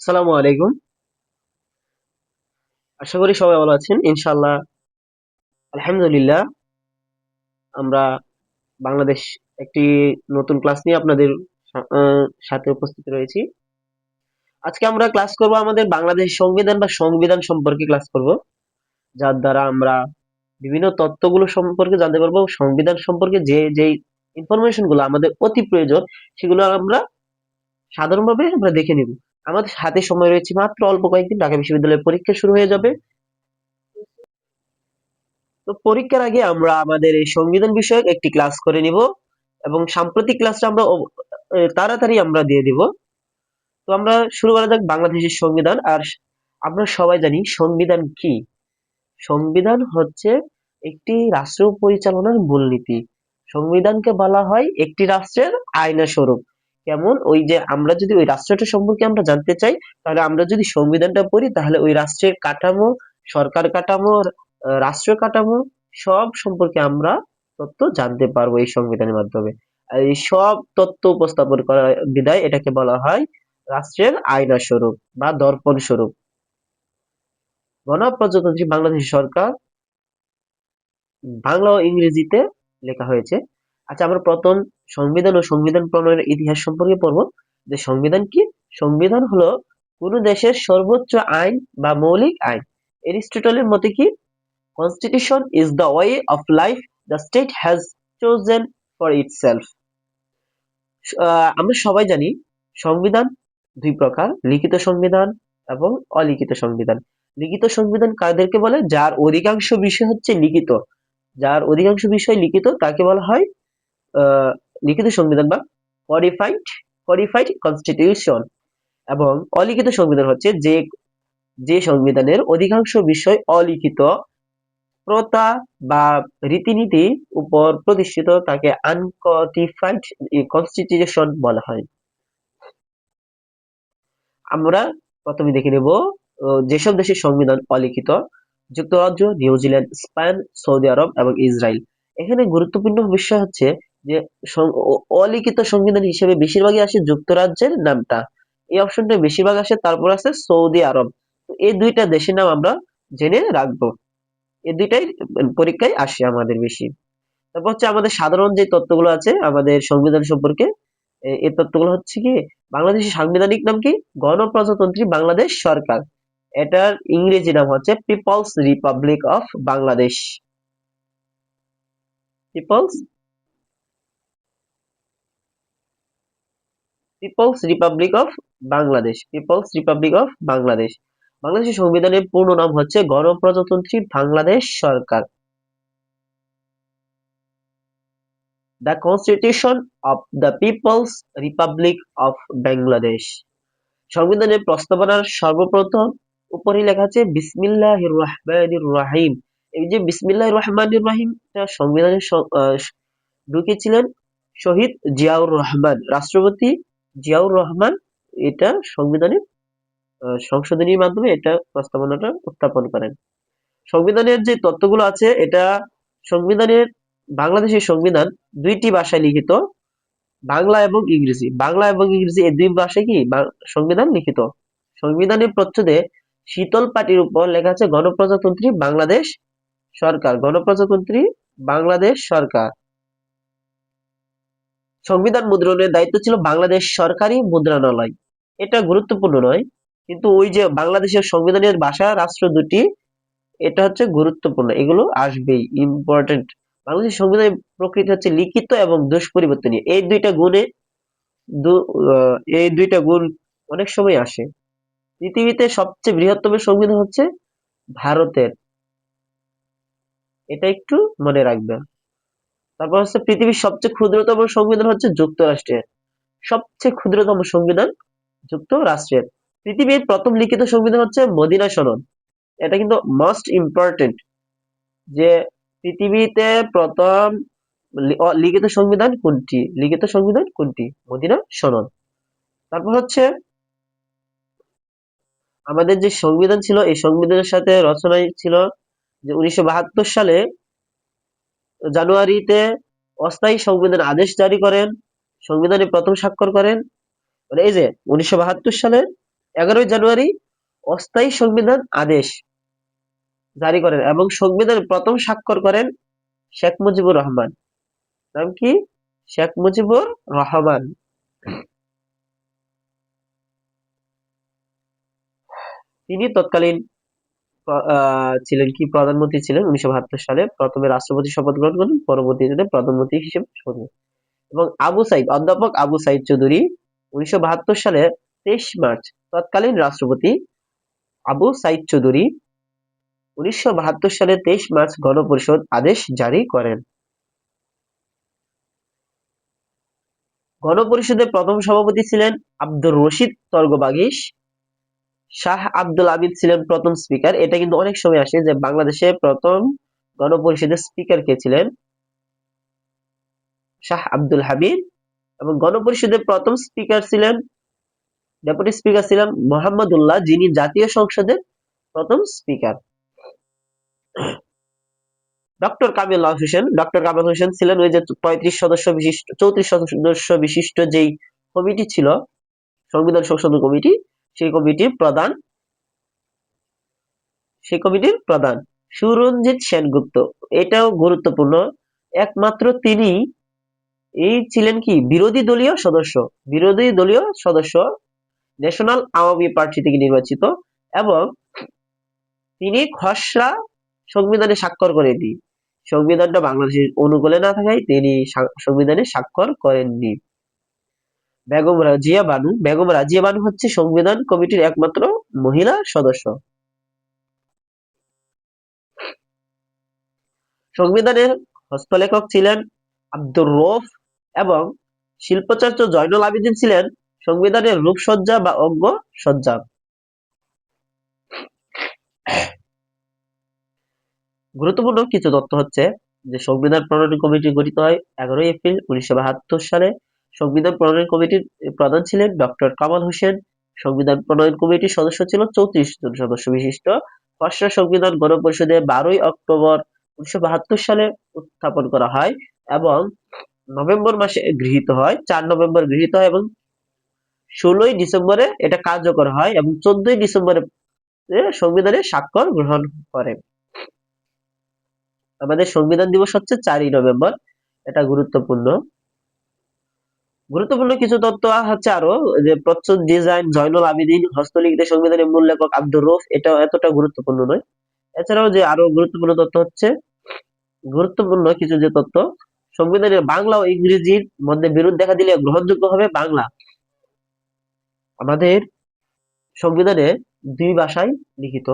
আসসালামু আলাইকুম। আশা করি সবাই ভালো আছেন। ইনশাআল্লাহ আলহামদুলিল্লাহ আমরা বাংলাদেশ একটি নতুন ক্লাস নিয়ে আপনাদের সাথে উপস্থিত রয়েছি। আজকে আমরা ক্লাস করব আমাদের বাংলাদেশ সংবিধান বা সংবিধান সম্পর্কে ক্লাস করব। যার দ্বারা আমরা বিভিন্ন তথ্যগুলো সম্পর্কে জানতে পারবো। সংবিধান সম্পর্কে যে ইনফরমেশন গুলো আমাদের অতি প্রয়োজন সেগুলো আমরা সাধারণভাবে আমরা দেখে নিব। আমাদের হাতে সময় রয়েছে মাত্র অল্প কয়েকদিন, ঢাকা বিশ্ববিদ্যালয়ের পরীক্ষা শুরু হয়ে যাবে। তো পরীক্ষার আগে আমরা আমাদের এই সংবিধান বিষয়ক একটি ক্লাস করে নিব এবং সাম্প্রতিক ক্লাসটা আমরা তাড়াতাড়ি আমরা দিয়ে দিব। তো আমরা শুরু করা যাক বাংলাদেশের সংবিধান। আর আমরা সবাই জানি সংবিধান কি। সংবিধান হচ্ছে একটি রাষ্ট্র পরিচালনার মূলনীতি। সংবিধানকে বলা হয় একটি রাষ্ট্রের আইনা স্বরূপ। কেমন, ওই যে আমরা যদি ওই রাষ্ট্রটা সম্পর্কে আমরা জানতে চাই, তাহলে আমরা যদি সংবিধানটা পড়ি তাহলে ওই রাষ্ট্রের কাঠামো, সরকার কাঠামো, রাষ্ট্র কাঠামো সব সম্পর্কে আমরা তথ্য জানতে পারবো এই সংবিধানের মাধ্যমে। আর এই সব তথ্য উপস্থাপন করা বিধায় এটাকে বলা হয় রাষ্ট্রের আইনা স্বরূপ বা দর্পণ স্বরূপ। গণপ্রজাতন্ত্রী বাংলাদেশ সরকার বাংলা ও ইংরেজিতে লেখা হয়েছে। আচ্ছা, আমরা প্রথম সংবিধান ও সংবিধান প্রণয়নের ইতিহাস সম্পর্কে পড়বো। যে সংবিধান কি? সংবিধান হলো কোন দেশের সর্বোচ্চ আইন বা মৌলিক আইন। এরিস্টটলের মতে কি, constitution is the way of life the state has chosen for itself. আমরা সবাই জানি সংবিধান দুই প্রকার, লিখিত সংবিধান এবং অলিখিত সংবিধান। লিখিত সংবিধান কাদেরকে বলে? যার অধিকাংশ বিষয় হচ্ছে লিখিত। যার অধিকাংশ বিষয় লিখিত তাকে বলা হয় আহ, লিখিত সংবিধান বা কডিফাইড কডিফাইড কনস্টিটিউশন। এবং অলিখিত সংবিধান হচ্ছে যে যে সংবিধানের অধিকাংশ বিষয় অলিখিত, প্রথা বা রীতিনীতি উপর প্রতিষ্ঠিত, তাকে আনকডিফাইড কনস্টিটিউশন বলা হয়। আমরা প্রথমে দেখে নেব যেসব দেশের সংবিধান অলিখিত: যুক্তরাজ্য, নিউজিল্যান্ড, স্পেন, সৌদি আরব এবং ইসরায়েল। এখানে গুরুত্বপূর্ণ বিষয় হচ্ছে যে অলিখিত সংবিধান হিসেবে বেশিরভাগই আসে যুক্তরাজ্যের নামটা, এই অপশনটা বেশিরভাগ আসে। তারপর আছে সৌদি আরব। তো এই দুইটা দেশের নাম আমরা জেনে রাখবো, এই দুইটাই পরীক্ষায় আসে আমাদের বেশি। তারপর হচ্ছে আমাদের সাধারণ যে তথ্যগুলো আছে আমাদের সংবিধান সম্পর্কে, এই তথ্যগুলো হচ্ছে কি, বাংলাদেশের সাংবিধানিক নাম কি? গণপ্রজাতন্ত্রী বাংলাদেশ সরকার। এটার ইংরেজি নাম হচ্ছে People's Republic of Bangladesh. People's People's Republic of Bangladesh. People's Republic of Bangladesh. বাংলাদেশের সংবিধানের পূর্ণ নাম হচ্ছে গণপ্রজাতন্ত্রী বাংলাদেশ সরকার। The Constitution of the People's Republic of Bangladesh. সংবিধানের প্রস্তাবনার সর্বপ্রথম উপরে লেখা আছে বিসমিল্লাহির রহমানির রহিম। এই যে বিসমিল্লাহির রহমানির রহিম সংবিধানে ঢুকেছিলেন শহীদ জিয়াউর রহমান, রাষ্ট্রপতি জিয়াউর রহমান। এটা সংবিধানের সংশোধনীর মাধ্যমে এটা প্রস্তাবনাটা উত্থাপন করেন। সংবিধানের যে তথ্যগুলো আছে, এটা সংবিধানের বাংলাদেশের সংবিধান দুইটি ভাষায় লিখিত, বাংলা এবং ইংরেজি। বাংলা এবং ইংরেজি এই দুই ভাষায় কি সংবিধান লিখিত। সংবিধানের প্রচ্ছদে শীতল পাটির উপর লেখা আছে গণপ্রজাতন্ত্রী বাংলাদেশ সরকার। গণপ্রজাতন্ত্রী বাংলাদেশ সরকার। সংবিধান মুদ্রণের দায়িত্ব ছিল বাংলাদেশ সরকারি মুদ্রণালয়। এটা গুরুত্বপূর্ণ নয়, কিন্তু ওই যে বাংলাদেশের সংবিধানের ভাষা রাষ্ট্র দুটি, এটা হচ্ছে গুরুত্বপূর্ণ, এগুলো আসবেই, ইম্পর্টেন্ট। বাংলাদেশের সংবিধানের প্রকৃতি হচ্ছে লিখিত এবং দুষ্পরিবর্তনীয়। এই দুইটা গুণ অনেক সময় আসে। পৃথিবীতে সবচেয়ে বৃহত্তম সংবিধান হচ্ছে ভারতের, এটা একটু মনে রাখবেন। তারপর হচ্ছে পৃথিবীর সবচেয়ে ক্ষুদ্রতম সংবিধান হচ্ছে যুক্তরাষ্ট্রের। সবচেয়ে ক্ষুদ্রতম সংবিধান যুক্তরাষ্ট্রের। পৃথিবীর প্রথম লিখিত সংবিধান হচ্ছে মদিনা সনদ। এটা কিন্তু মোস্ট ইম্পর্টেন্ট, যে পৃথিবীতে প্রথম লিখিত সংবিধান কোনটি? লিখিত সংবিধান কোনটি? মদিনা সনদ। তারপর হচ্ছে আমাদের যে সংবিধান ছিল, এই সংবিধানের সাথে রচনায় ছিল যে 1972 সালে জানুয়ারিতে অস্থায়ী সংবিধান আদেশ জারি করেন, সংবিধানে প্রথম স্বাক্ষর করেন। মানে এই যে 1972 সালে 11 জানুয়ারি অস্থায়ী সংবিধান আদেশ জারি করেন এবং সংবিধানের প্রথম স্বাক্ষর করেন শেখ মুজিবুর রহমান। নাম কি? শেখ মুজিবুর রহমান। তিনি তৎকালীন ছিলেন কি প্রধানমন্ত্রী ছিলেন 1972 সালে। প্রথমে রাষ্ট্রপতি শপথ গ্রহণ করেন, পরবর্তীতে প্রধানমন্ত্রী হিসেবে শপথ নেন। এবং অধ্যাপক আবু সাইদ চৌধুরী 1972 সালে 23 মার্চ তৎকালীন রাষ্ট্রপতি আবু সাইদ চৌধুরী 1972 সালে 23 মার্চ গণপরিষদ আদেশ জারি করেন। গণপরিষদের প্রথম সভাপতি ছিলেন আব্দুর রশিদ তর্কবাগীশ। শাহ আব্দুল হামিদ ছিলেন প্রথম স্পিকার। এটা কিন্তু অনেক সময় আসে যে বাংলাদেশে প্রথম গণপরিষদের স্পিকার কে ছিলেন? শাহ আব্দুল হামিদ। এবং গণপরিষদের প্রথম স্পিকার ছিলেন, ডেপুটি স্পিকার ছিলেন মোহাম্মদুল্লাহ, যিনি জাতীয় সংসদের প্রথম স্পিকার। ডক্টর কামাল হোসেন ছিলেন ওই যে 34 সদস্য বিশিষ্ট যেই কমিটি ছিল, সংবিধান সংশোধন কমিটি, সেই কমিটির প্রধান সুরঞ্জিত সেনগুপ্ত। এটাও গুরুত্বপূর্ণ, একমাত্র তিনি এই ছিলেন কি বিরোধী দলীয় সদস্য, ন্যাশনাল আওয়ামী পার্টি থেকে নির্বাচিত, এবং তিনি খসড়া সংবিধানে স্বাক্ষর করেননি। সংবিধানটা বাংলাদেশের অনুকূলে না থাকায় তিনি সংবিধানে স্বাক্ষর করেননি। বেগম রাজিয়া বানু হচ্ছে সংবিধান কমিটির একমাত্র মহিলা সদস্য। সংবিধানের হস্তলেখক ছিলেন আব্দুর রউফ এবং শিল্পাচার্য জয়নুল আবেদিন ছিলেন সংবিধানের রূপসজ্জা বা অঙ্গ সজ্জা। গুরুত্বপূর্ণ কিছু তথ্য হচ্ছে যে সংবিধান প্রণয়ন কমিটি গঠিত হয় 11 এপ্রিল 1972 সালে। সংবিধান প্রণয়ন কমিটির প্রধান ছিলেন ডক্টর কামাল হোসেন। সংবিধান প্রণয়ন কমিটির সদস্য ছিল 34 জন সদস্য বিশিষ্ট। খসড়া সংবিধান গণপরিষদে 12 অক্টোবর 1972 সালে উত্থাপন করা হয় এবং নভেম্বর মাসে গৃহীত হয়, 4 নভেম্বর গৃহীত হয় এবং 16 ডিসেম্বরে এটা কার্যকর হয় এবং 14 ডিসেম্বরে সংবিধানে স্বাক্ষর গ্রহণ করে। আমাদের সংবিধান দিবস হচ্ছে 4 নভেম্বর। এটা গুরুত্বপূর্ণ কিছু তথ্য হচ্ছে আরো, যে প্রচ্ছদ ডিজাইন জয়নুল আবেদিন, হস্তলিখিত সংবিধানের মূল লেখক আব্দুর রউফ, এটা এতটা গুরুত্বপূর্ণ নয়। এছাড়াও যে আরো গুরুত্বপূর্ণ তথ্য হচ্ছে, কিছু যে তথ্য, সংবিধানের বাংলা ও ইংরেজির মধ্যে বিরোধ দেখা দিলে গ্রহণযোগ্য হবে বাংলা। আমাদের সংবিধানে 2 ভাষায় লিখিত,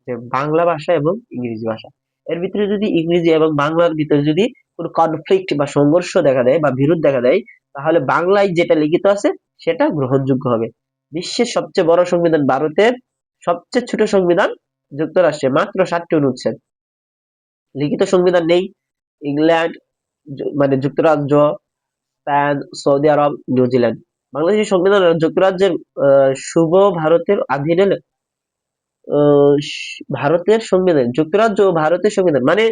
যে বাংলা ভাষা এবং ইংরেজি ভাষা। এর ভিতরে যদি ইংরেজি এবং বাংলার ভিতরে যদি কোনো কনফ্লিক্ট বা সংঘর্ষ দেখা দেয় বা বিরোধ দেখা দেয়, তাহলে বাংলায় যেটা লিখিত আছে সেটা গ্রহণযোগ্য হবে। বিশ্বের সবচেয়ে বড় সংবিধান ভারতের, সবচেয়ে ছোট সংবিধান যুক্তরাষ্ট্রে, মাত্র 7টি অনুচ্ছেদ। লিখিত সংবিধান নেই ইংল্যান্ড, মানে যুক্তরাজ্য, স্পেন, সৌদি আরব, নিউজিল্যান্ড। বাংলাদেশের সংবিধান যুক্তরাজ্যের শুভ ভারতের অধীনে, ভারতের সংবিধান, যুক্তরাজ্য ও ভারতের সংবিধান, মানে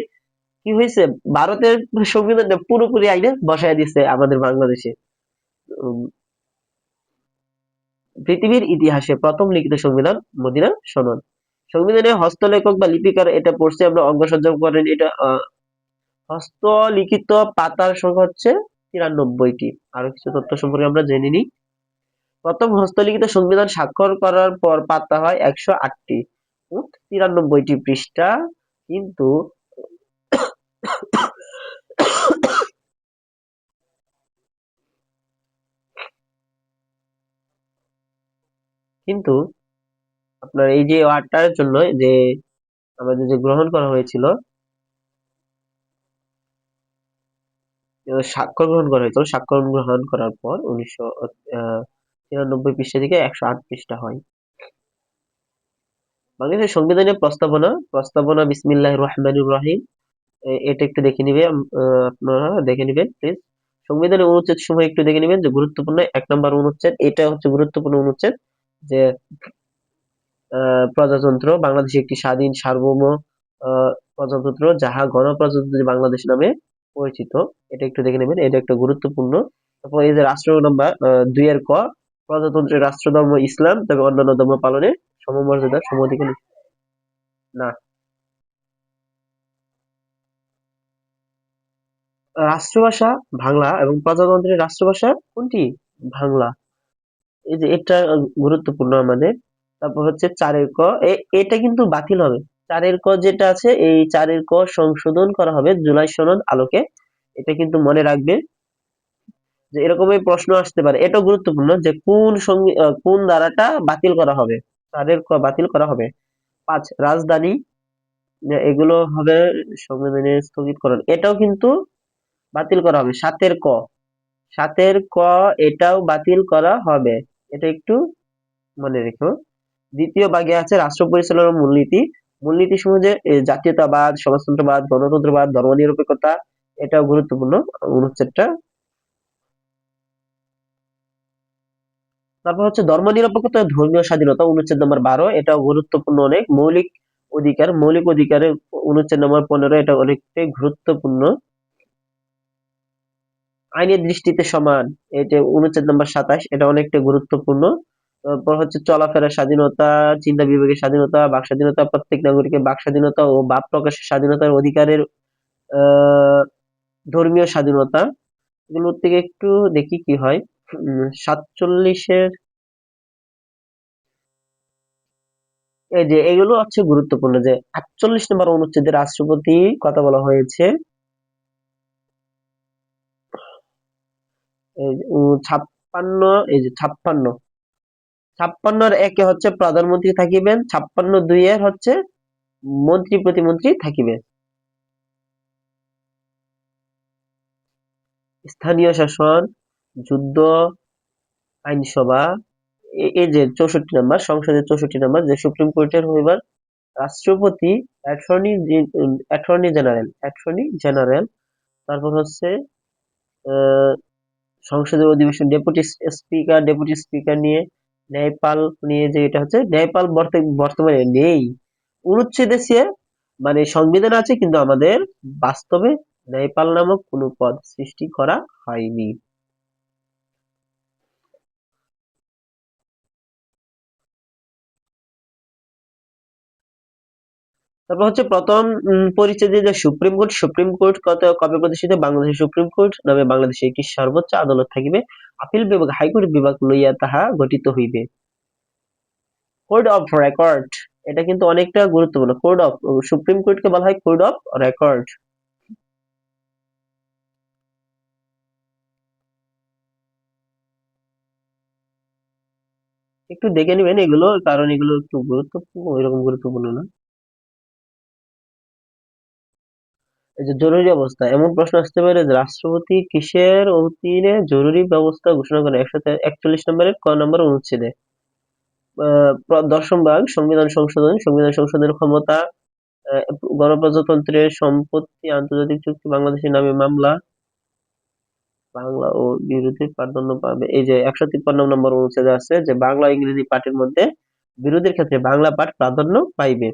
কি হয়েছে, ভারতের সংবিধানটা পুরোপুরি আইনে বসায় দিচ্ছে আমাদের বাংলাদেশে। পৃথিবীর ইতিহাসে প্রথম লিখিত সংবিধান মদিনা সনদ। সংবিধানে হস্তলেখক বা লিপিকার, এটা পড়ছি আমরা, অঙ্গসজ্জা করেন। এটা হস্তলিখিত পাতার সংখ্যা হচ্ছে 93টি। আরো কিছু তথ্য সম্পর্কে আমরা জেনে নিই। প্রথম হস্তলিখিত সংবিধান স্বাক্ষর করার পর পাতা হয় 108টি, 93টি পৃষ্ঠা। কিন্তু আপনার এই যে ওয়ার্ডটার জন্য যে আমাদের যে গ্রহণ করা হয়েছিল, স্বাক্ষর গ্রহণ করার পর 1993 পৃষ্ঠা থেকে 108 পৃষ্ঠা হয়। বাংলাদেশের সংবিধানের প্রস্তাবনা বিসমিল্লাহির রহমানির রহিম, এটা একটু দেখে নিবে, আপনারা দেখে নিবেন প্লিজ। সংবিধানের অনুচ্ছেদ সমূহ একটু দেখে নিবেন যে গুরুত্বপূর্ণ। 1 নম্বর অনুচ্ছেদ, এটা হচ্ছে গুরুত্বপূর্ণ অনুচ্ছেদ, যে প্রজাতন্ত্র বাংলাদেশ একটি স্বাধীন সার্বভৌম প্রজাতন্ত্র যাহা গণপ্রজাতন্ত্রী বাংলাদেশ নামে পরিচিত। এটা একটু দেখে নেবেন, এটা একটা গুরুত্বপূর্ণ। তারপর এই যে রাষ্ট্র নাম্বার 2 এর ক, প্রজাতন্ত্রের রাষ্ট্রধর্ম ইসলাম, তবে অন্যান্য ধর্ম পালনে সমমর্যাদা সমঅধিকার। না, রাষ্ট্রভাষা বাংলা এবং প্রজাতন্ত্রের রাষ্ট্রভাষা কোনটি? বাংলা। এই যে এটা গুরুত্বপূর্ণ আমাদের। তারপর হচ্ছে 4 ক, এটা কিন্তু বাতিল হবে। 4 ক যেটা আছে, এই 4 ক সংশোধন করা হবে জুলাই সনদ আলোকে। এটা কিন্তু মনে রাখবে যে এরকমই প্রশ্ন আসতে পারে। এটা গুরুত্বপূর্ণ যে কোন ধারাটা বাতিল করা হবে। 4 ক বাতিল করা হবে। 5 রাজধানী, এগুলো হবে সংবিধানের স্থগিতকরণ। এটাও কিন্তু বাতিল করা হবে। 7 ক এটাও বাতিল করা হবে। এটা একটু মনে রেখো। দ্বিতীয় ভাগে আছে রাষ্ট্র পরিচালনার মূলনীতি। মূলনীতি সমূহ যে জাতীয়তাবাদ, সমাজতন্ত্রবাদ, গণতন্ত্রবাদ, ধর্মনিরপেক্ষতা, এটাও গুরুত্বপূর্ণ অনুচ্ছেদটা। তারপর হচ্ছে ধর্মনিরপেক্ষতা ও ধর্মীয় স্বাধীনতা, অনুচ্ছেদ নম্বর 12, এটাও গুরুত্বপূর্ণ অনেক। মৌলিক অধিকারের অনুচ্ছেদ নম্বর 15, এটা অনেকটাই গুরুত্বপূর্ণ। আইনের দৃষ্টিতে সমান, এটা অনুচ্ছেদ নম্বর 27, এটা অনেকটা গুরুত্বপূর্ণ। তারপর হচ্ছে চলাফেরার স্বাধীনতা, চিন্তা বিভাগের স্বাধীনতা, বাক স্বাধীনতা, প্রত্যেক নাগরিকের বাক স্বাধীনতা ও ভাব প্রকাশের স্বাধীনতার অধিকারের, আহ ধর্মীয় স্বাধীনতা। এগুলোর থেকে একটু দেখি কি হয়। 47-এর, এই যে এগুলো হচ্ছে গুরুত্বপূর্ণ যে 48 নম্বর অনুচ্ছেদে রাষ্ট্রপতি কথা বলা হয়েছে। এই যে, 56, এই যে 56 একে হচ্ছে প্রধানমন্ত্রী থাকিবেন, 56 এর হচ্ছে মন্ত্রী প্রতিমন্ত্রী থাকিবে। স্থানীয় শাসন, যুদ্ধ, আইনসভা, এই যে 64 নম্বর, সংসদের 64 নম্বর, যে সুপ্রিম কোর্টের হইবার রাষ্ট্রপতি, অ্যাটর্নি জেনারেল। তারপর হচ্ছে আহ, সংসদের অধিবেশন, ডেপুটি স্পিকার নিয়ে, ন্যায়পাল নিয়ে, যে এটা হচ্ছে ন্যায়পাল বর্তমানে নেই। অনুচ্ছেদে সে মানে সংবিধান আছে, কিন্তু আমাদের বাস্তবে ন্যায়পাল নামক কোনো পদ সৃষ্টি করা হয়নি। তারপর হচ্ছে প্রথম পরিচ্ছেদে যে সুপ্রিম কোর্ট কবে প্রতিষ্ঠিত? বাংলাদেশের সুপ্রিম কোর্ট নামে বাংলাদেশে একটি সর্বোচ্চ আদালত থাকিবে। আপিল বিভাগ, হাইকোর্ট বিভাগ লইয়া তাহা গঠিত হইবে। কোড অফ রেকর্ড, এটা কিন্তু অনেকটা গুরুত্বপূর্ণ। সুপ্রিম কোর্টকে বলা হয় কোড অফ রেকর্ড। একটু দেখে নেবেন এগুলো, কারণ এগুলো একটু গুরুত্বপূর্ণ, ওইরকম গুরুত্বপূর্ণ না। এই যে জরুরি অবস্থা, এমন প্রশ্ন আসতে পারে যে রাষ্ট্রপতি কিসের অধীনে জরুরি ব্যবস্থা ঘোষণা করেন? 141 নম্বরের ক নম্বর অনুচ্ছেদে। 10ম ভাগ সংবিধান সংশোধনের ক্ষমতা, আহ, গণপ্রজাতন্ত্রের সম্পত্তি, আন্তর্জাতিক চুক্তি, বাংলাদেশের নামে মামলা, বাংলা ও বিরোধী প্রাধান্য পাবে। এই যে 153 নম্বর অনুচ্ছেদে আছে যে বাংলা ও ইংরেজি পাঠের মধ্যে বিরোধের ক্ষেত্রে বাংলা পাঠ প্রাধান্য পাইবে।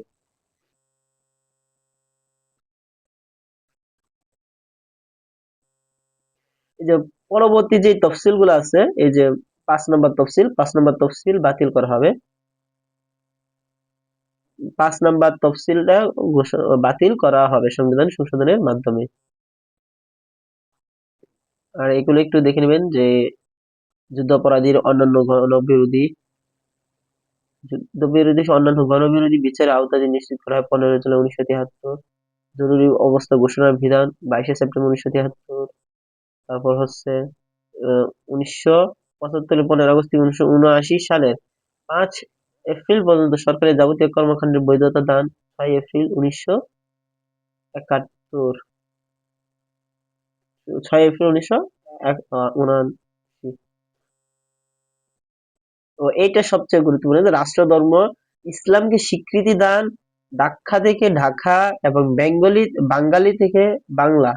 এই যে পরবর্তী যে তফসিল গুলো আছে, এই যে 5 নম্বর তফসিল বাতিল করা হবে। 5 নম্বর তফসিলটা বাতিল করা হবে সংবিধান সংশোধনের মাধ্যমে। আর এগুলো একটু দেখে নেবেন যে যুদ্ধাপরাধীর অন্যান্য অন্যান্য গণবিরোধী বিচারের আওতায় নিশ্চিত করা হয় 15 জুলাই 1973। জরুরি অবস্থা ঘোষণার বিধান 22 সেপ্টেম্বর 1973। তারপর হচ্ছে 1975, 15 আগস্ট থেকে 1979 সালের 5 এপ্রিল পর্যন্ত সরকারের যাবতীয় কর্মকাণ্ডের বৈধতা দান 6 এপ্রিল 1971। 6 এপ্রিল 1979। তো এইটা সবচেয়ে গুরুত্বপূর্ণ যে রাষ্ট্রধর্ম ইসলামকে স্বীকৃতি দান, দাক্ষা থেকে ঢাকা এবং বাংলা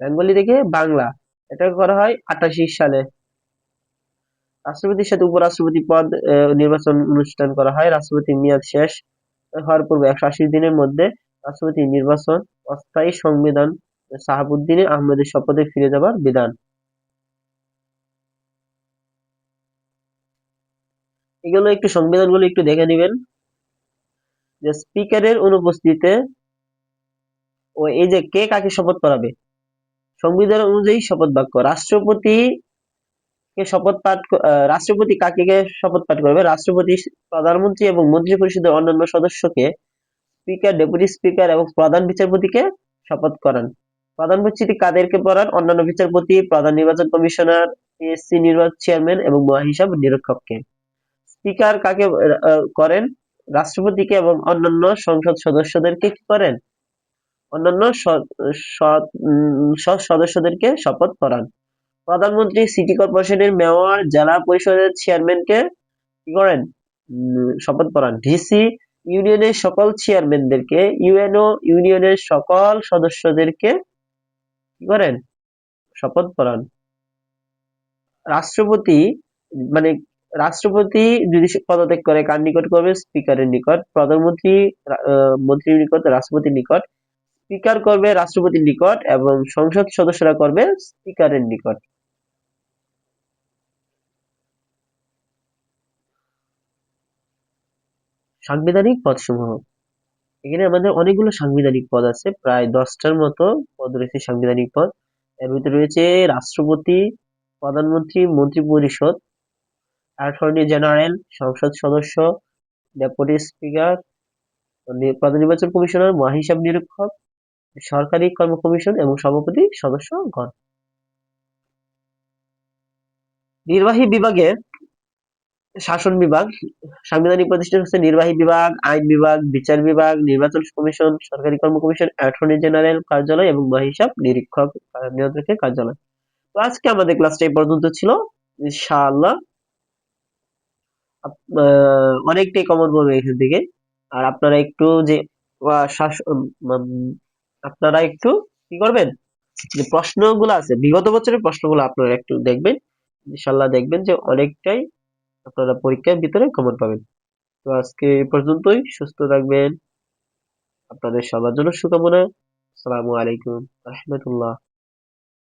বেঙ্গলি থেকে বাংলা, এটা করা হয় 88 সালে। রাষ্ট্রপতির সাথে উপরাষ্ট্রপতি পদ নির্বাচন অনুষ্ঠান করা হয়। রাষ্ট্রপতির মেয়াদ শেষ হওয়ার পূর্বে 180 দিনের মধ্যে রাষ্ট্রপতি নির্বাচন। অস্থায়ী সংবিধান, শাহাবুদ্দিন আহমেদের শপথে ফিরে যাবার বিধান। এগুলো একটু সংবিধানগুলো একটু দেখে নিবেন যে স্পিকারের অনুপস্থিতিতে ও এই যে কে কাকে শপথ করাবে সংবিধান অনুযায়ী শপথ বাক্য রাষ্ট্রপতি কাকে কে শপথ পাঠ করবে রাষ্ট্রপতি প্রধানমন্ত্রী এবং মন্ত্রিপরিষদের অন্যান্য সদস্যকে স্পিকার ডেপুটি স্পিকার এবং প্রধান বিচারপতিকে শপথ করান প্রধান বিচারপতি কাদেরকে পড়ান অন্যান্য বিচারপতি প্রধান নির্বাচন কমিশনার পিএসসি নির্বাচন চেয়ারম্যান এবং মহাহিসাব নিরীক্ষককে স্পিকার কাকে করেন রাষ্ট্রপতিকে এবং অন্যান্য সংসদ সদস্যদেরকে কি করেন অন্যান্য সদস্যদেরকে শপথ করান প্রধানমন্ত্রী সিটি কর্পোরেশনের মেয়র জেলা পরিষদের চেয়ারম্যানকে কি করেন শপথ করান ডিসি ইউনিয়নের সকল চেয়ারম্যানদেরকে ইউএনও ইউনিয়নের সকল সদস্যদেরকে কি করেন শপথ করান রাষ্ট্রপতি মানে রাষ্ট্রপতি যদি পদত্যাগ করে কার নিকট করবে স্পিকারের নিকট প্রধানমন্ত্রী মন্ত্রীর নিকট রাষ্ট্রপতির নিকট স্পিকার করবে রাষ্ট্রপতির নিকট এবং সংসদ সদস্যরা করবে স্পিকারের নিকট সাংবিধানিক পদসমূহ এখানে আমাদের অনেকগুলো সাংবিধানিক পদ আছে প্রায় 10টার মতো পদ রয়েছে সাংবিধানিক পদ এর ভিতরে রয়েছে রাষ্ট্রপতি প্রধানমন্ত্রী মন্ত্রী পরিষদ অ্যাটর্নি জেনারেল সংসদ সদস্য ডেপুটি স্পিকার প্রধান নির্বাচন কমিশনার মহাহিসাব নিরীক্ষক সরকারি কর্ম কমিশন এবং সভাপতি সদস্যগণ নির্বাহী বিভাগে শাসন বিভাগ সাংবিধানিক প্রতিষ্ঠান হচ্ছে নির্বাহী বিভাগ আইন বিভাগ বিচার বিভাগ নির্বাচন কমিশন সরকারি কর্ম কমিশন অ্যাটর্নি জেনারেল কার্যালয় এবং মহাহিসাব নিরীক্ষক নিয়ন্ত্রকের কার্যালয় তো আজকে আমাদের ক্লাসটা এই পর্যন্ত ছিল ইনশাআল্লাহ অনেকটাই কমন পড়বে এখান থেকে আর আপনারা একটু যে আপনারা একটু কি করবেন যে প্রশ্নগুলো আছে বিগত বছরের প্রশ্নগুলো আপনারা একটু দেখবেন ইনশাআল্লাহ দেখবেন যে অনেকটাই আপনারা পরীক্ষার ভিতরে কমন পাবেন তো আজকে এই পর্যন্তই সুস্থ থাকবেন আপনাদের সবার জন্য শুভকামনা আসসালামু আলাইকুম রহমতুল্লাহ